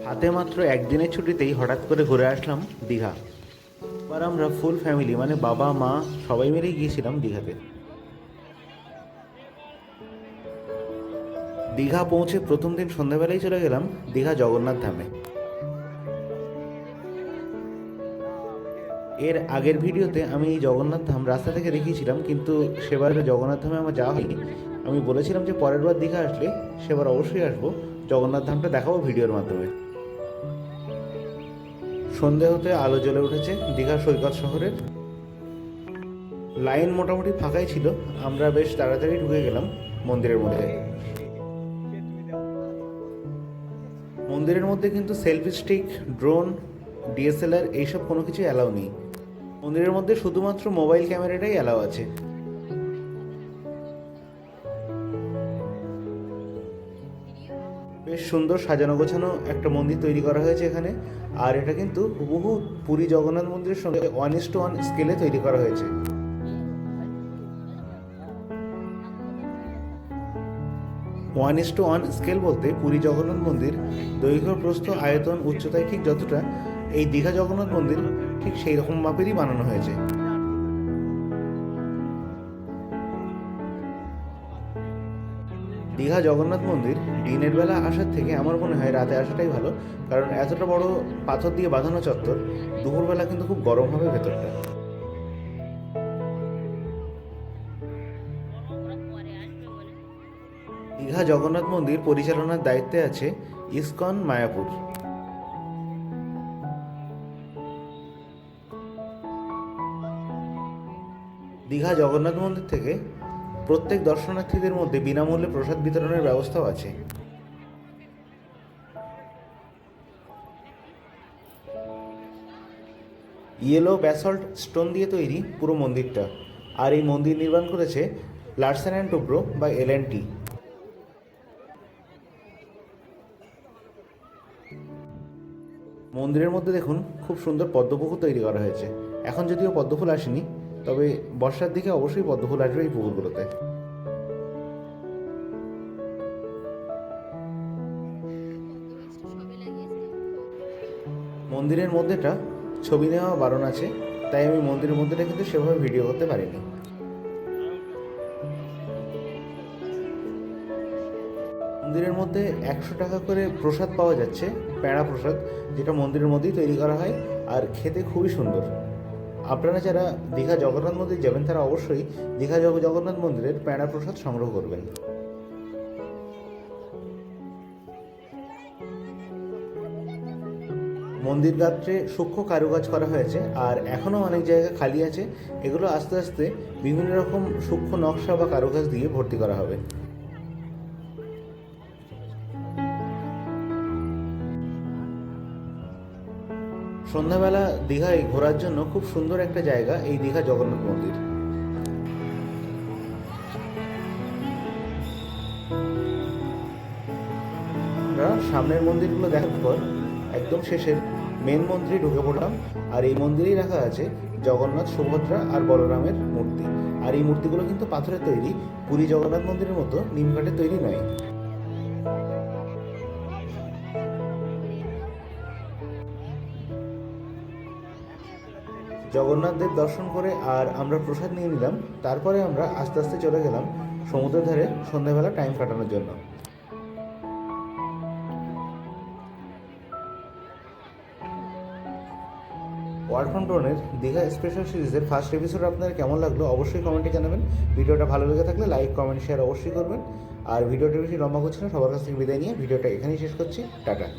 হাতে মাত্র একদিনের ছুটিতেই হঠাৎ করে ঘুরে আসলাম দীঘা। এবার আমরা ফুল ফ্যামিলি মানে বাবা মা সবাই মিলেই গিয়েছিলাম দীঘাতে। দীঘা পৌঁছে প্রথম দিন সন্ধ্যাবেলায় চলে গেলাম দীঘা জগন্নাথ ধামে। এর আগের ভিডিওতে আমি এই জগন্নাথ ধাম রাস্তা থেকে দেখিয়েছিলাম, কিন্তু সেবার জগন্নাথ ধামে আমার যাওয়া হয়নি। আমি বলেছিলাম যে পরের বার দীঘা আসলে সেবার অবশ্যই আসবো, জগন্নাথ ধামটা দেখাবো ভিডিওর মাধ্যমে। সন্ধে হতে আলো জ্বলে উঠেছে দীঘা সৈকত শহরের। লাইন মোটামুটি ফাঁকাই ছিল, আমরা বেশ তাড়াতাড়ি ঢুকে গেলাম মন্দিরের মধ্যে। মন্দিরের মধ্যে কিন্তু সেলফি স্টিক, ড্রোন, ডিএসএলআর এইসব কোনো কিছু অ্যালাউ নেই। মন্দিরের মধ্যে শুধুমাত্র মোবাইল ক্যামেরাটাই অ্যালাউ আছে। বেশ সুন্দর সাজানো গোছানো একটা মন্দির তৈরি করা হয়েছে এখানে। আর এটা কিন্তু হুবহু পুরী জগন্নাথ মন্দিরের সঙ্গে 1:1 স্কেলে তৈরি করা হয়েছে। One is to one scale বলতে পুরী জগন্নাথ মন্দির দৈর্ঘ্য, প্রস্থ, আয়তন, উচ্চতায় ঠিক যতটা, এই দীঘা জগন্নাথ মন্দির ঠিক সেই রকম মাপেরই বানানো হয়েছে। দীঘা জগন্নাথ মন্দির দিনের বেলা আসার থেকে আমার মনে হয় রাতে আসাটাই ভালো, কারণ এতটা বড় পাথর দিয়ে বাঁধানো চত্বর, দুপুরবেলা কিন্তু খুব গরম হবে ভেতরটা। দীঘা জগন্নাথ মন্দির পরিচালনার দায়িত্বে আছে ইসকন মায়াপুর। দীঘা জগন্নাথ মন্দির থেকে প্রত্যেক দর্শনার্থীদের মধ্যে বিনামূল্যে প্রসাদ বিতরণের ব্যবস্থাও আছে। ইয়েলো ব্যাসল্ট স্টোন দিয়ে তৈরি পুরো মন্দিরটা, আর এই মন্দির নির্মাণ করেছে লার্সেন অ্যান্ড টুব্রো বা L&T। মন্দিরের মধ্যে দেখুন খুব সুন্দর পদ্মপুকুর তৈরি করা হয়েছে। এখন যদিও পদ্মফুল আসেনি, তবে বর্ষার দিকে অবশ্যই পদ্মফুল আসবে এই পুকুরগুলোতে। মন্দিরের মধ্যেটা ছবি নেওয়া বারণ আছে, তাই আমি মন্দিরের মধ্যেটা কিন্তু সেভাবে ভিডিও করতে পারিনি। মন্দিরের মধ্যে 100 টাকা করে প্রসাদ পাওয়া যাচ্ছে, প্যাঁড়া প্রসাদ, যেটা মন্দিরের মধ্যেই তৈরি করা হয় আর খেতে খুবই সুন্দর। আপনারা যারা দীঘা জগন্নাথ মন্দির যাবেন তারা অবশ্যই দীঘা জগন্নাথ মন্দিরের প্যাঁড়া প্রসাদ সংগ্রহ করবেন। মন্দির গাত্রে সূক্ষ্ম কারুকাজ করা হয়েছে, আর এখনও অনেক জায়গা খালি আছে। এগুলো আস্তে আস্তে বিভিন্ন রকম সূক্ষ্ম নকশা বা কারুকাজ দিয়ে ভর্তি করা হবে। সন্ধ্যাবেলা দীঘায় ঘোরার জন্য খুব সুন্দর একটা জায়গা এই দীঘা জগন্নাথ মন্দির। আমরা সামনের মন্দিরগুলো দেখার পর একদম শেষের মেন মন্দিরে ঢুকে পড়লাম। আর এই মন্দিরেই রাখা আছে জগন্নাথ, সুভদ্রা আর বলরামের মূর্তি। আর এই মূর্তিগুলো কিন্তু পাথরের তৈরি, পুরী জগন্নাথ মন্দিরের মতো নিমকাঠের তৈরি নয়। জগন্নাথদেব দর্শন করে আর আমরা প্রসাদ নিয়ে নিলাম। তারপরে আমরা আস্তে আস্তে চলে গেলাম সমুদ্রের ধারে সন্ধ্যাবেলা টাইম কাটানোর জন্য। ওয়ার্ল্ড ফ্রম ড্রোনের দীঘা স্পেশাল সিরিজের ফার্স্ট এপিসোড আপনাদের কেমন লাগলো অবশ্যই কমেন্টে জানাবেন। ভিডিওটা ভালো লেগে থাকলে লাইক, কমেন্ট, শেয়ার অবশ্যই করবেন। আর ভিডিওটা বেশি লম্বা করছি না, সবার কাছ থেকে বিদায় নিয়ে ভিডিওটা এখানেই শেষ করছি। টাটা।